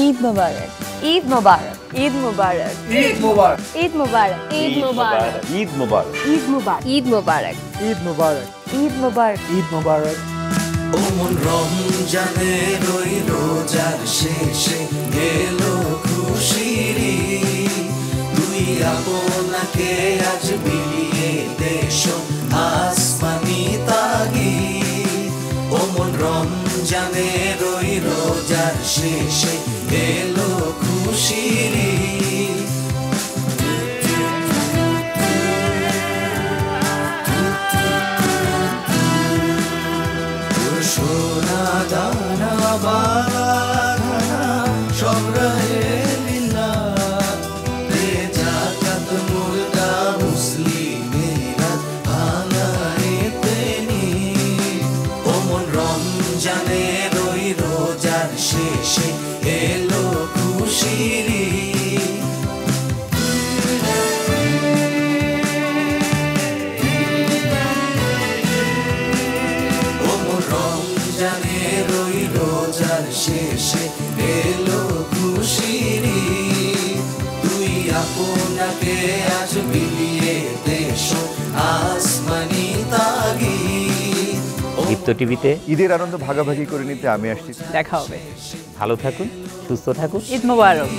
ঈদ মোবারক ঈদ মোবারক ঈদ মোবারক ঈদ মোবারক ঈদ মোবারক ঈদ মোবারক ঈদ মোবারক ঈদ মোবারক ঈদ মোবারক ঈদ মোবারক ঈদ মোবারক ঈদ মোবারক ওমন রমজানের ওই রোজার শেষে এলো খুশির দুই আপনাকে আজ বিলিয়ে দেশ আসমানি তাগি ওমন রমজানের ওই রোজার শেষে এলো খুশির সোনা দানা বাগানা সব রহে লীলা রে জাকাত মুর্দা মুসলিমেরা ভাঙায় তেনি ওমন রমজানের ওই রোজার শেষে এলো খুশির রমজানের ওই রোজার শেষে এলো খুশির তুই আপনাকে আজ বিলিয়ে দেশ আসমানি তাগি দীপ্ত টিভিতে ঈদের আনন্দ ভাগাভাগি করে নিতে আমি আসছি। দেখা হবে ভালো থাকুন, সুস্থ থাকুন। ঈদ মোবারক।